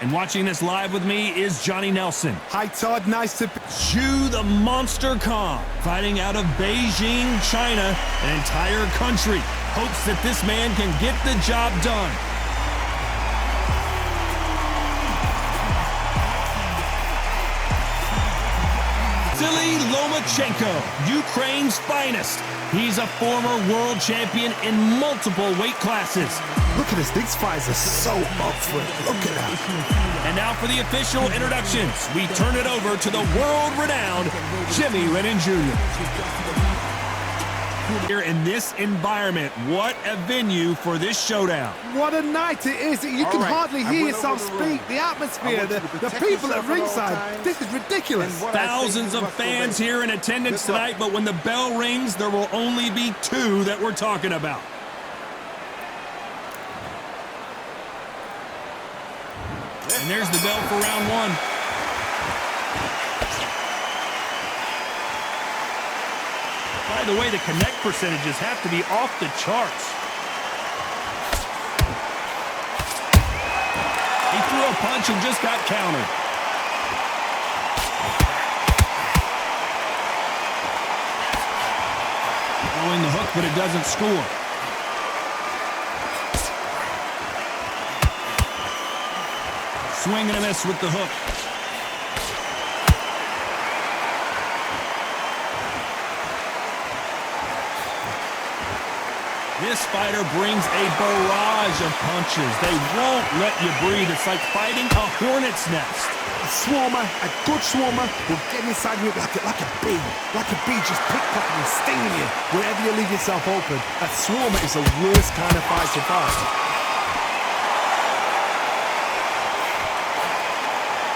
And watching this live with me is Johnny Nelson. Hi, Todd. Nice to... Zhu the Monster Khan, fighting out of Beijing, China, an entire country, hopes that this man can get the job done. Vasily Lomachenko, Ukraine's finest. He's a former world champion in multiple weight classes. Look at this. These fighters are so up for it. Look at that. And now for the official introductions. We turn it over to the world-renowned Jimmy Lennon Jr. Here in this environment, what a venue for this showdown. What a night it is. You can hardly hear yourself speak. The atmosphere, the people at ringside. This is ridiculous. Thousands of fans here in attendance tonight, but when the bell rings, there will only be two that we're talking about. And there's the bell for round one. By the way, the connect percentages have to be off the charts. He threw a punch and just got countered. Throwing the hook, but it doesn't score. Swing and a miss with the hook. This fighter brings a barrage of punches. They won't let you breathe. It's like fighting a hornet's nest. A swarmer, a good swarmer, will get inside you like a bee. Like a bee just pickpocketing, stinging you wherever you leave yourself open. A swarmer is the worst kind of fight to fight.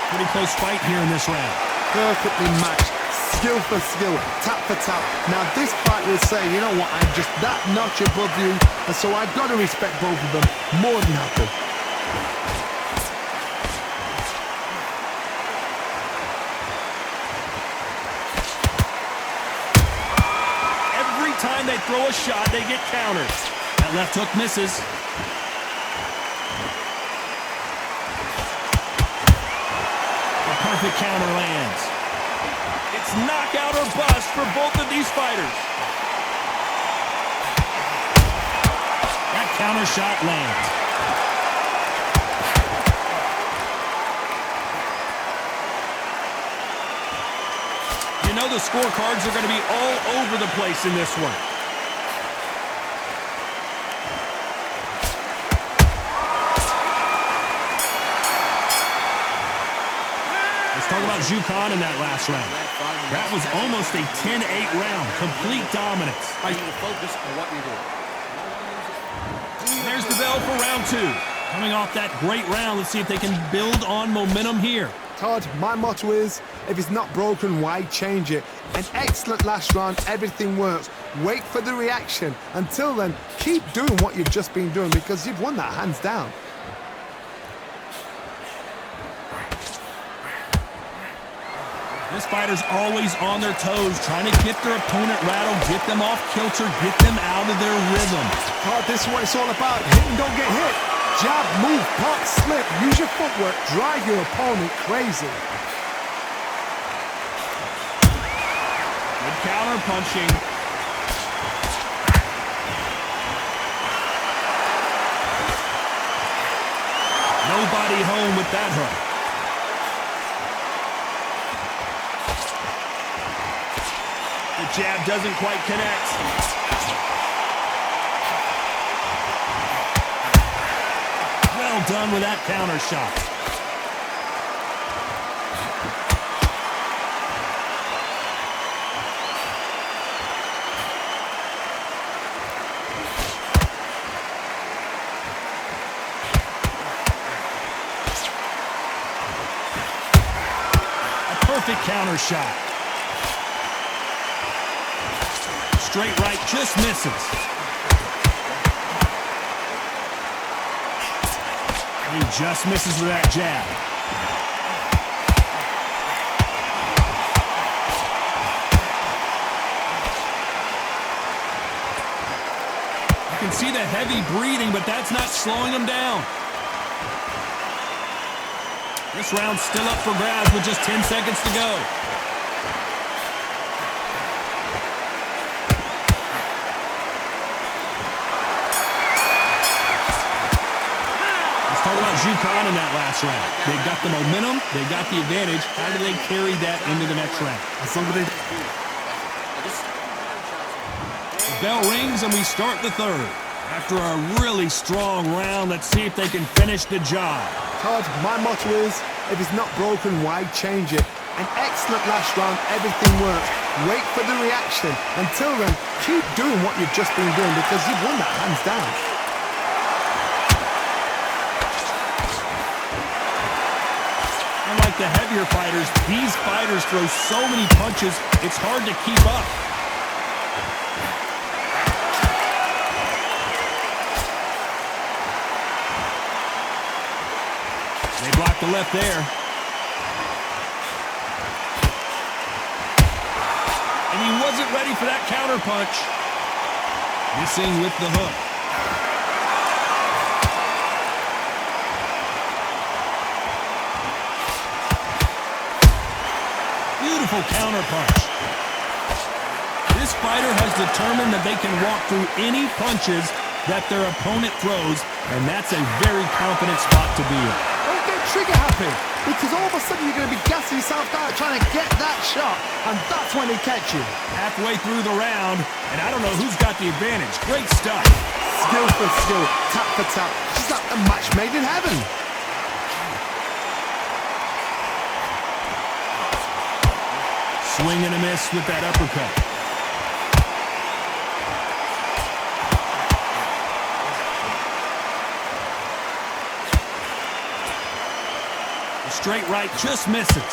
Pretty close fight here in this round. Perfectly matched, skill for skill, tap for tap. Now this fight will say, you know what, I'm just that notch above you, and so I've got to respect both of them more than happy. Every time they throw a shot, they get countered. That left hook misses. Perfect counter lands. It's knockout or bust for both of these fighters. That counter shot lands. You know the scorecards are going to be all over the place in this one. Talk about Zhu Khan in that last round. That was almost a 10-8 round. Complete dominance. I need to focus on what you do. There's the bell for round two. Coming off that great round, let's see if they can build on momentum here. Todd, my motto is, if it's not broken, why change it? An excellent last round, everything works. Wait for the reaction. Until then, keep doing what you've just been doing because you've won that hands down. This fighter's always on their toes, trying to get their opponent rattled, get them off kilter, get them out of their rhythm. Todd, this is what it's all about. Hit and don't get hit. Jab, move, pop, slip. Use your footwork. Drive your opponent crazy. Good counter punching. Nobody home with that hook. The jab doesn't quite connect. Well done with that counter shot. A perfect counter shot. Straight right, just misses. He just misses with that jab. You can see the heavy breathing, but that's not slowing him down. This round's still up for grabs with just 10 seconds to go. Let's talk about Jukan in that last round. They've got the momentum. They got the advantage. How do they carry that into the next round? The bell rings and we start the third. After a really strong round, let's see if they can finish the job. Todd, my motto is, if it's not broken, why change it? An excellent last round, everything works. Wait for the reaction. Until then, keep doing what you've just been doing because you've won that hands down. Unlike the heavier fighters, these fighters throw so many punches, it's hard to keep up. They blocked the left there. And he wasn't ready for that counter punch. Missing with the hook. Beautiful counter punch. This fighter has determined that they can walk through any punches that their opponent throws, and that's a very confident spot to be in. Don't get trigger happy, because all of a sudden you're going to be gassing yourself out trying to get that shot, and that's when he catch you. Halfway through the round, and I don't know who's got the advantage. Great stuff. Skill for skill, tap for tap. Just like a match made in heaven. Swing and a miss with that uppercut. The straight right just misses.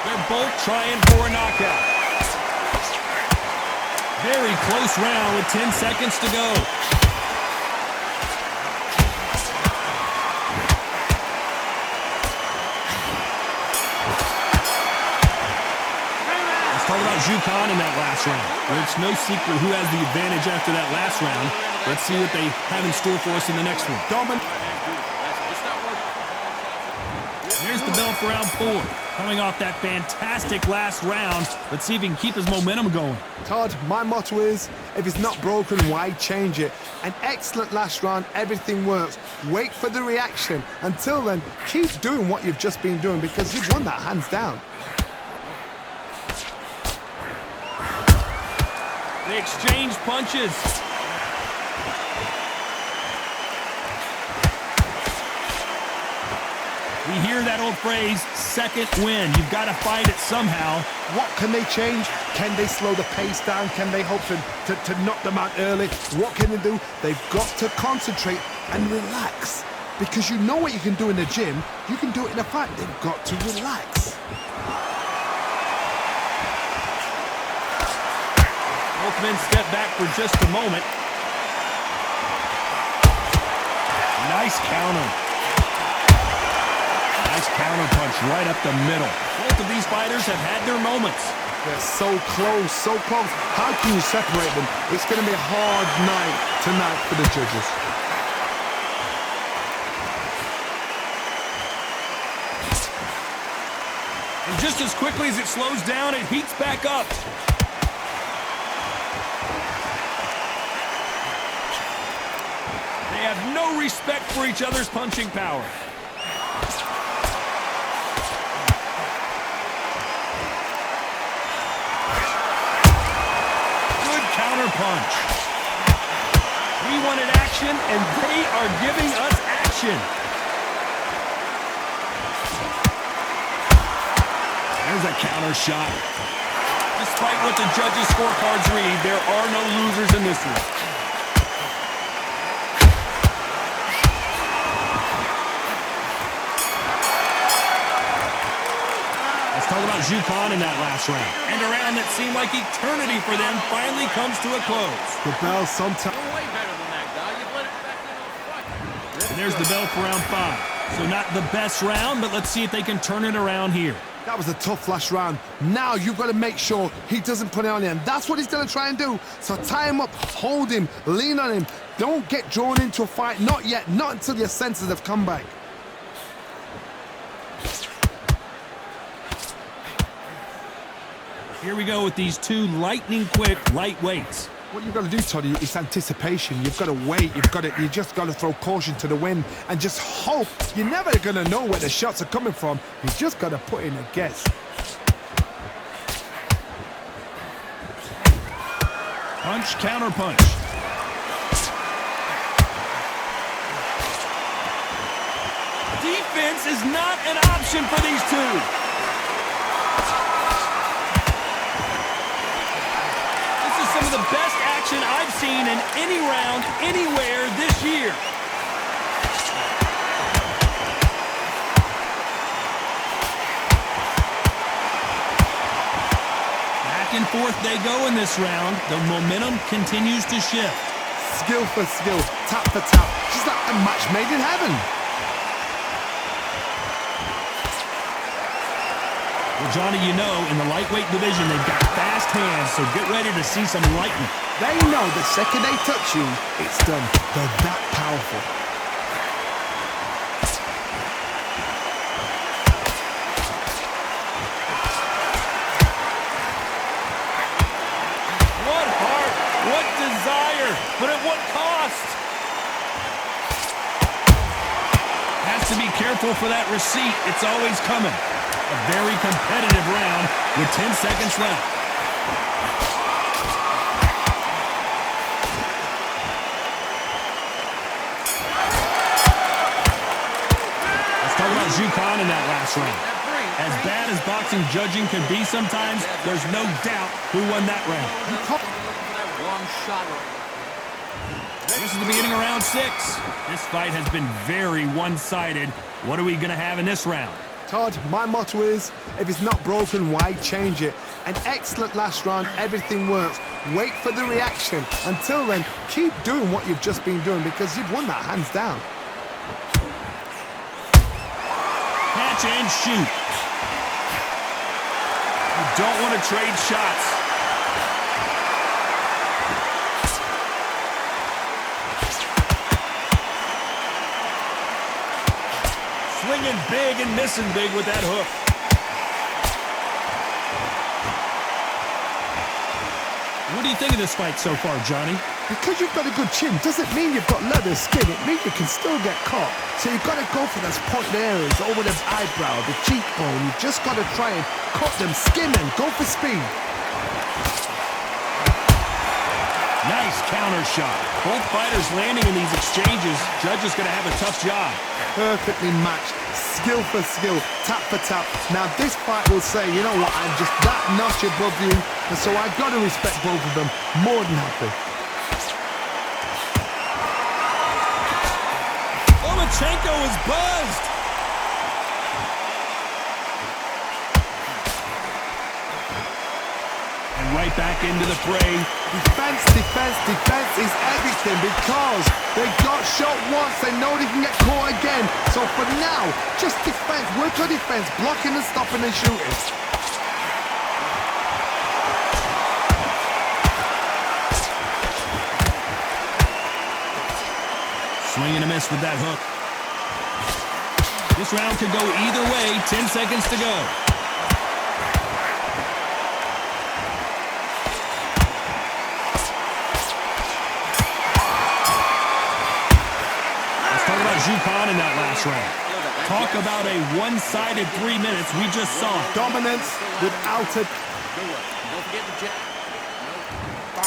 They're both trying for a knockout. Very close round with 10 seconds to go. Talk about Jukan in that last round. Well, it's no secret who has the advantage after that last round. Let's see what they have in store for us in the next one. There's the bell for round 4. Coming off that fantastic last round, let's see if he can keep his momentum going. Todd, my motto is, if it's not broken, why change it? An excellent last round, everything works. Wait for the reaction. Until then, keep doing what you've just been doing because you've won that hands down. They exchange punches. We hear that old phrase, second win. You've got to fight it somehow. What can they change? Can they slow the pace down? Can they hope to knock them out early? What can they do? They've got to concentrate and relax. Because you know what you can do in the gym, you can do it in a fight. They've got to relax. Both men step back for just a moment. Nice counter. Nice counter punch right up the middle. Both of these fighters have had their moments. They're so close, so close. How can you separate them? It's going to be a hard night tonight for the judges. And just as quickly as it slows down, it heats back up. They have no respect for each other's punching power. Good counter punch. We wanted action, and they are giving us action. There's a counter shot. Despite what the judges' scorecards read, there are no losers in this one. Talk about Jukan in that last round. And a round that seemed like eternity for them finally comes to a close. The bell sometimes... Way better than that, guy. You've let it back in a fight. And there's the bell for round 5. So not the best round, but let's see if they can turn it around here. That was a tough last round. Now you've got to make sure he doesn't put it on you. And that's what he's going to try and do. So tie him up, hold him, lean on him, Don't get drawn into a fight. Not yet. Not until your senses have come back. Here we go with these two lightning-quick lightweights. What you've got to do, Toddy, is anticipation. You've got to wait. You just got to throw caution to the wind and just hope. You're never going to know where the shots are coming from. You just got to put in a guess. Punch, counter punch. Defense is not an option for these two. This is some of the best action I've seen in any round, anywhere this year. Back and forth they go in this round. The momentum continues to shift. Skill for skill, tap for tap. Just like a match made in heaven. Well, Johnny, you know, in the lightweight division, they've got fast hands, so get ready to see some lightning. They know the second they touch you, it's done. They're that powerful. What heart, what desire, but at what cost? Has to be careful for that receipt. It's always coming. A very competitive round with 10 seconds left. Let's talk about Khan in that last round. As bad as boxing judging can be sometimes, there's no doubt who won that round. This is the beginning of round 6. This fight has been very one-sided. What are we going to have in this round? Todd, my motto is, if it's not broken, why change it? An excellent last round, everything works. Wait for the reaction. Until then, keep doing what you've just been doing because you've won that hands down. Catch and shoot. You don't want to trade shots. Swinging big and missing big with that hook. What do you think of this fight so far, Johnny? Because you've got a good chin doesn't mean you've got leather skin. It means you can still get caught. So you've got to go for those pointed areas over the eyebrow, the cheekbone. You've just got to try and cut them, skin them, go for speed. Nice counter shot. Both fighters landing in these exchanges. Judge is going to have a tough job. Perfectly matched, skill for skill, tap for tap. Now this fight will say, you know what, I'm just that notch above you, and so I've got to respect both of them. More than happy. Lomachenko is buzzed. And right back into the fray. Defense, defense, defense is everything because they got shot once, they know they can get caught again. So for now, just defense, work on defense, blocking and stopping and shooting. Swing and a miss with that hook. This round could go either way. 10 seconds to go. Let's talk about Khan in that last round. Talk about a one-sided 3 minutes. We just saw Dominance without a...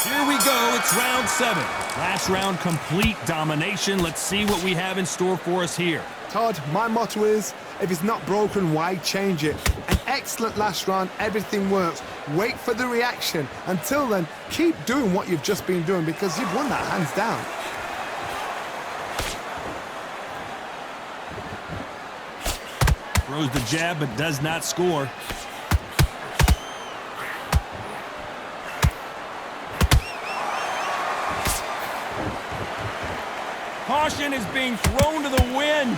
Here we go. It's round 7. Last round, complete domination. Let's see what we have in store for us here. Todd, my motto is, if it's not broken, why change it? An excellent last round, everything works. Wait for the reaction. Until then, keep doing what you've just been doing because you've won that hands down. Throws the jab but does not score. Caution is being thrown to the wind.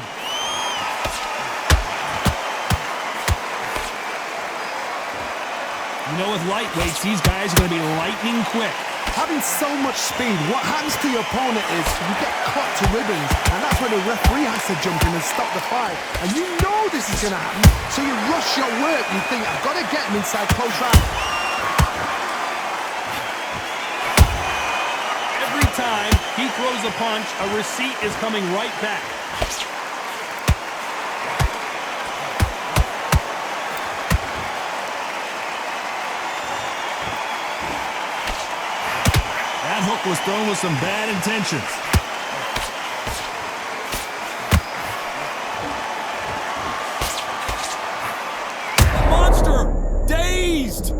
You know, with lightweights, these guys are going to be lightning quick. Having so much speed, what happens to your opponent is you get cut to ribbons, and that's when the referee has to jump in and stop the fight. And you know this is going to happen, so you rush your work. You think, I've got to get him inside close round. Every time he throws a punch, a receipt is coming right back. That hook was thrown with some bad intentions. The monster! Dazed!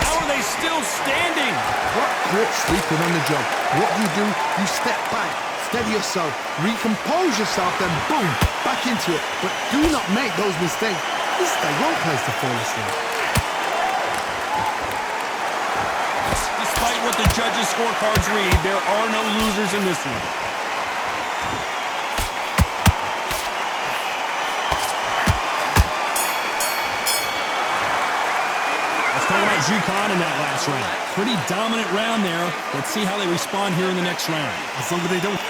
How are they still standing? What quit sleeping on the job? What do? You step back, steady yourself, recompose yourself, then boom, back into it. But do not make those mistakes. This is the wrong place to fall asleep. Despite what the judges' scorecards read, there are no losers in this one. Let's talk about Zhukan in that last round. Pretty dominant round there. Let's see how they respond here in the next round. As long as they don't...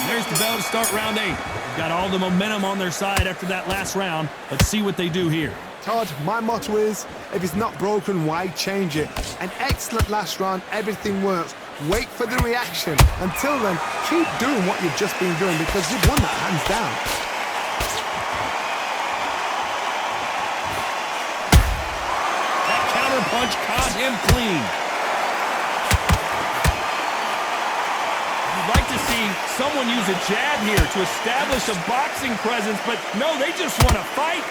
There's the bell to start round 8. They've got all the momentum on their side after that last round. Let's see what they do here. Todd, my motto is, if it's not broken, why change it? An excellent last round, everything works. Wait for the reaction. Until then, keep doing what you've just been doing because you've won that hands down. That counter punch caught him clean. You'd like to see someone use a jab here to establish a boxing presence, but no, they just want to fight.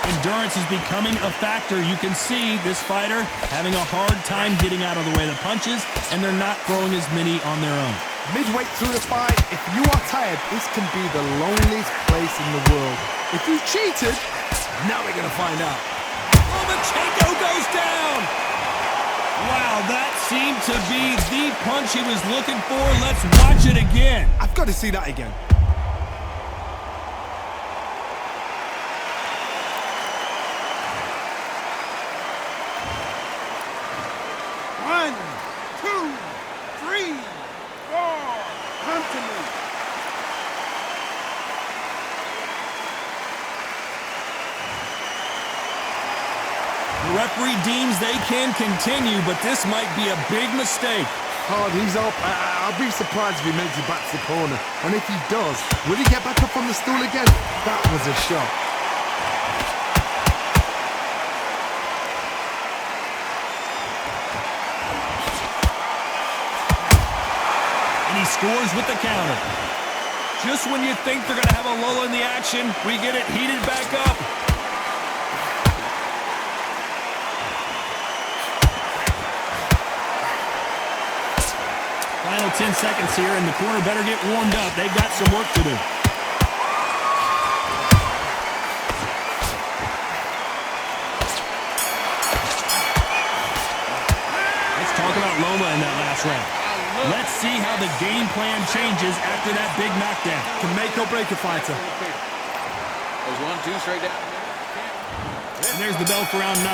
Endurance is becoming a factor. You can see this fighter having a hard time getting out of the way of the punches, and they're not throwing as many on their own. Midway through the fight, if you are tired, this can be the loneliest place in the world. If you cheated, now we're going to find out. Lomachenko goes down! Wow, that seemed to be the punch he was looking for. Let's watch it again. I've got to see that again. One, two, three, four. Come to me. The referee deems they can continue, but this might be a big mistake. Hard, he's up. I'll be surprised if he makes it back to the corner. And if he does, will he get back up on the stool again? That was a shot. And he scores with the counter. Just when you think they're going to have a lull in the action, we get it heated back up. Final 10 seconds here, and the corner better get warmed up. They've got some work to do. Let's talk about Loma in that last round. Let's see how the game plan changes after that big knockdown. Can make or break a fighter. There's 1, 2, straight down. And there's the bell for round 9.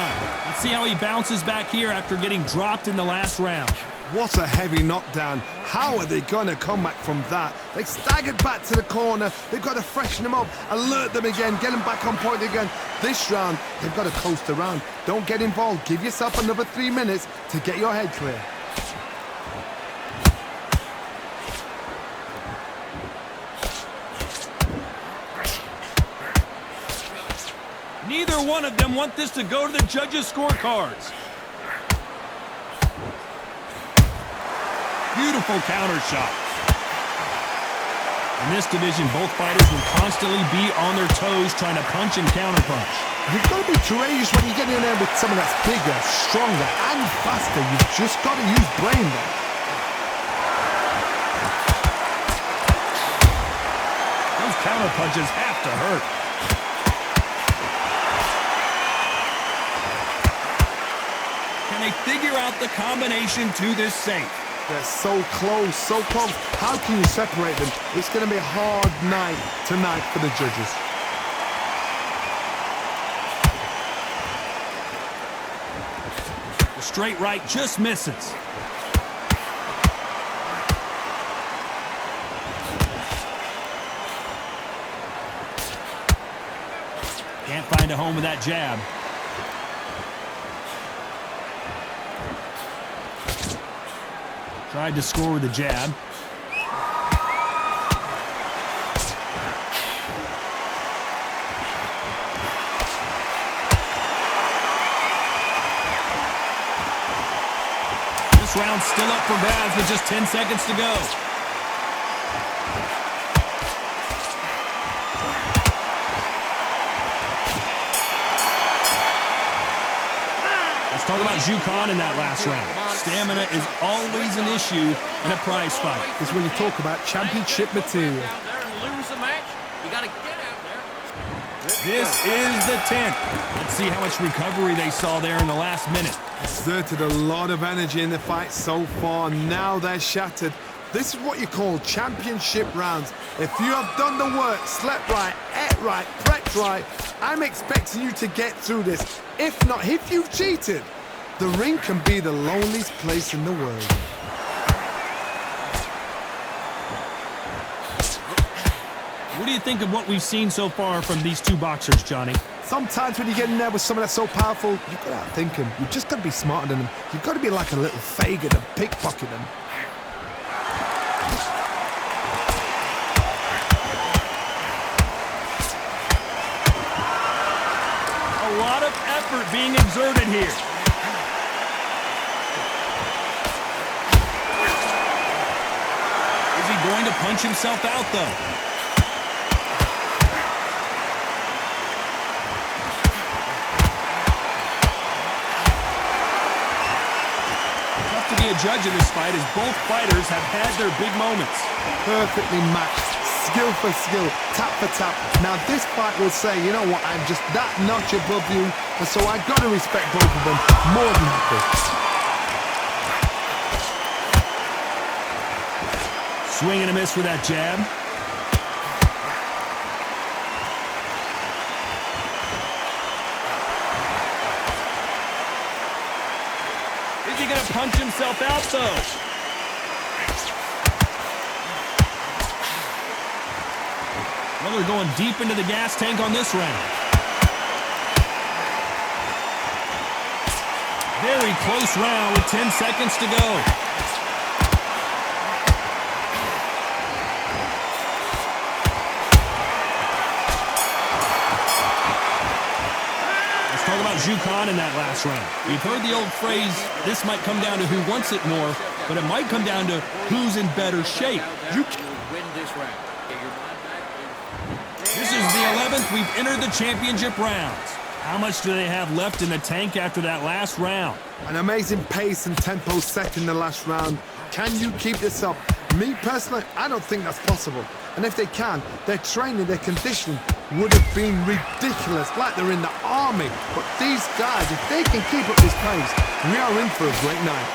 Let's see how he bounces back here after getting dropped in the last round. What a heavy knockdown. How are they going to come back from that? They staggered back to the corner. They've got to freshen them up, alert them again, get them back on point again. This round, they've got to coast around. Don't get involved. Give yourself another 3 minutes to get your head clear. Neither one of them want this to go to the judges' scorecards. Beautiful counter shot. In this division, both fighters will constantly be on their toes trying to punch and counterpunch. You've got to be courageous when you get in there with someone that's bigger, stronger, and faster. You've just got to use brain there. Those counterpunches have to hurt. Can they figure out the combination to this safe? They're so close, so close. How can you separate them? It's going to be a hard night tonight for the judges. The straight right just misses. Can't find a home with that jab. Tried to score with a jab. This round's still up for grabs with just 10 seconds to go. Let's talk about Jukan in that last round. Stamina is always an issue in a prize fight. This is when you talk about championship material. Out there and lose the match. You got to get out there. This is the 10th. Let's see how much recovery they saw there in the last minute. Exerted a lot of energy in the fight so far. Now they're shattered. This is what you call championship rounds. If you have done the work, slept right, ate right, prepped right, I'm expecting you to get through this. If not, if you've cheated, the ring can be the loneliest place in the world. What do you think of what we've seen so far from these two boxers, Johnny? Sometimes when you get in there with someone that's so powerful, you've got to outthink him. You've just got to be smarter than him. You've got to be like a little faggot and pickpocket him. A lot of effort being exerted here. Is he going to punch himself out, though? Tough to be a judge in this fight as both fighters have had their big moments. Perfectly matched. Skill for skill, tap for tap. Now this fight will say, you know what, I'm just that notch above you, and so I got to respect both of them more than happy. Swing and a miss with that jab. Is he going to punch himself out, though? Well, they're going deep into the gas tank on this round. Very close round with 10 seconds to go. Let's talk about Jukan in that last round. We've heard the old phrase, this might come down to who wants it more, but it might come down to who's in better shape. Win this round. Get your mind back. This is the 11th. We've entered the championship rounds. How much do they have left in the tank after that last round? An amazing pace and tempo set in the last round. Can you keep this up? Me personally, I don't think that's possible. And if they can, their training, their conditioning would have been ridiculous, like they're in the army. But these guys, if they can keep up this pace, we are in for a great night.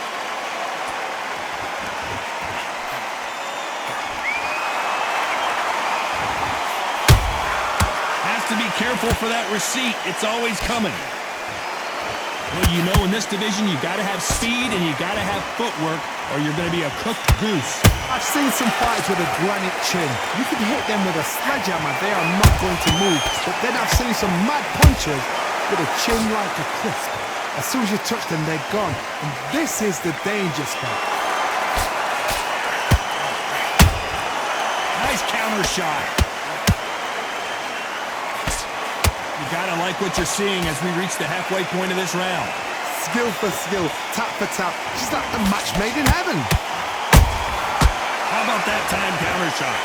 To be careful for that receipt. It's always coming. Well, you know, in this division, you got to have speed and you got to have footwork or you're going to be a cooked goose. I've seen some fighters with a granite chin. You can hit them with a sledgehammer. They are not going to move. But then I've seen some mad punchers with a chin like a crisp. As soon as you touch them, they're gone. And this is the danger spot. Nice counter shot. You gotta like what you're seeing as we reach the halfway point of this round. Skill for skill, tap for tap. She's like a match made in heaven. How about that time counter shot?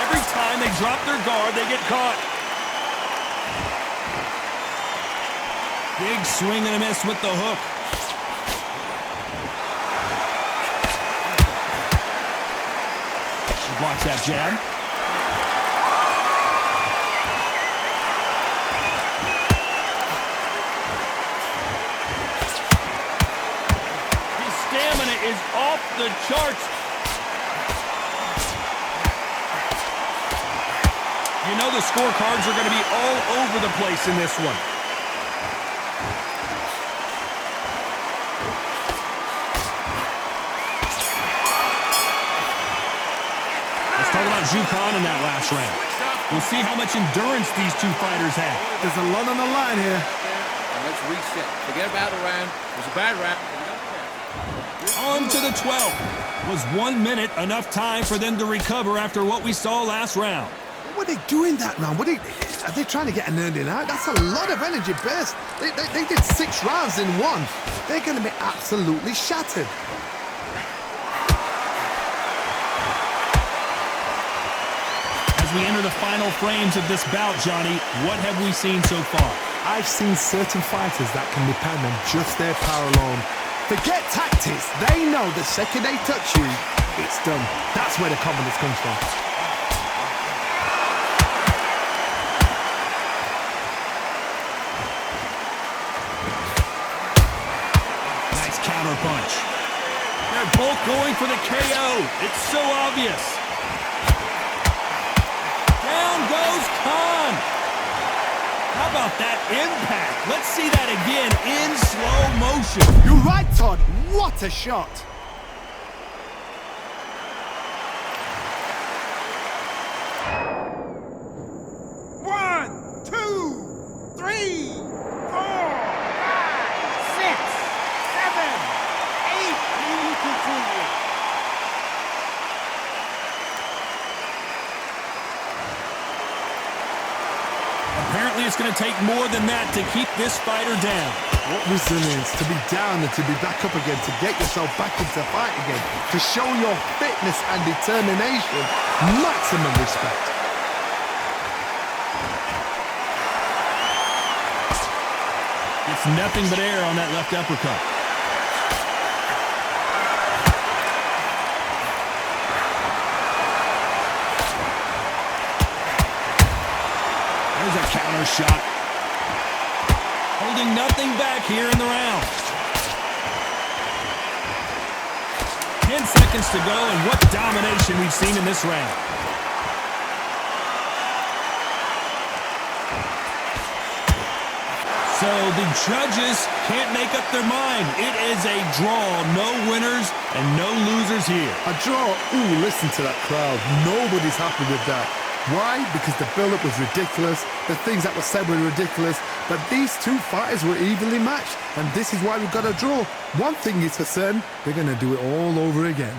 Every time they drop their guard, they get caught. Big swing and a miss with the hook. Blocks that jab. the charts. You know the scorecards are going to be all over the place in this one. Let's talk about Khan in that last round. We'll see how much endurance these two fighters have. There's a lot on the line here. And let's reset. Forget about the round. It was a bad round. On to the 12th. Was 1 minute enough time for them to recover after what we saw last round? What are they doing that round? Are they trying to get an earning out? That's a lot of energy burst. They did 6 rounds in one. They're going to be absolutely shattered. As we enter the final frames of this bout, Johnny, what have we seen so far? I've seen certain fighters that can depend on just their power alone. Forget tactics. They know the second they touch you, it's done. That's where the confidence comes from. Nice counter punch. They're both going for the KO. It's so obvious. Down goes Khan. How about that impact? Let's see that again in slow motion. You're right, Todd. What a shot. One, two, three, 4, 5, 6, 7, 8. You continue. Apparently it's going to take more than that to keep this fighter down. What resilience to be down and to be back up again, to get yourself back into fight again, to show your fitness and determination. Maximum respect. It's nothing but air on that left uppercut. There's a counter shot. Holding nothing back here in the round. 10 seconds to go, and what domination we've seen in this round. So the judges can't make up their mind. It is a draw. No winners and no losers here. A draw. Ooh, listen to that crowd. Nobody's happy with that. Why? Because the build-up was ridiculous. The things that were said were ridiculous. But these two fighters were evenly matched. And this is why we've got a draw. One thing is for certain, they're going to do it all over again.